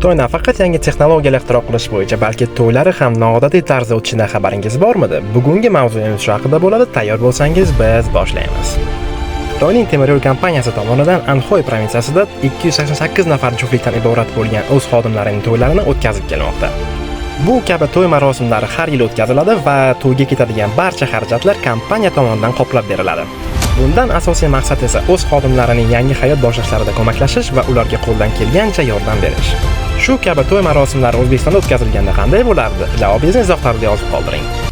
Xitoy nafaqat yangi texnologiyalar ixtiro qilish bo'yicha, balki to'ylari ham noodatiy tarzda o'tishidan xabaringiz bormidi? Bugungi mavzuyimiz shu haqida bo'ladi. Tayyor bo'lsangiz, biz boshlaymiz. Xitoyning temir yo'l kompaniyasi tomonidan Anxoy provinsiyasida 288 nafar juftlikdan iborat bo'lgan o'z xodimlarining to'ylarini o'tkazib kelmoqda. Bu kabi to'y marosimlari har yil o'tkaziladi va to'yga ketadigan barcha xarajatlar kompaniya tomonidan qoplab beriladi. Bundan asosiy maqsad esa o'z xodimlarining yangi hayot boshlashlarida ko'maklashish va ularga qo'ldan kelgancha yordam berish. Shu kabi to'y marosimlari O'zbekistonda o'tkazilganda qanday bo'lardi? Javob izohlarda yozib qoldiring.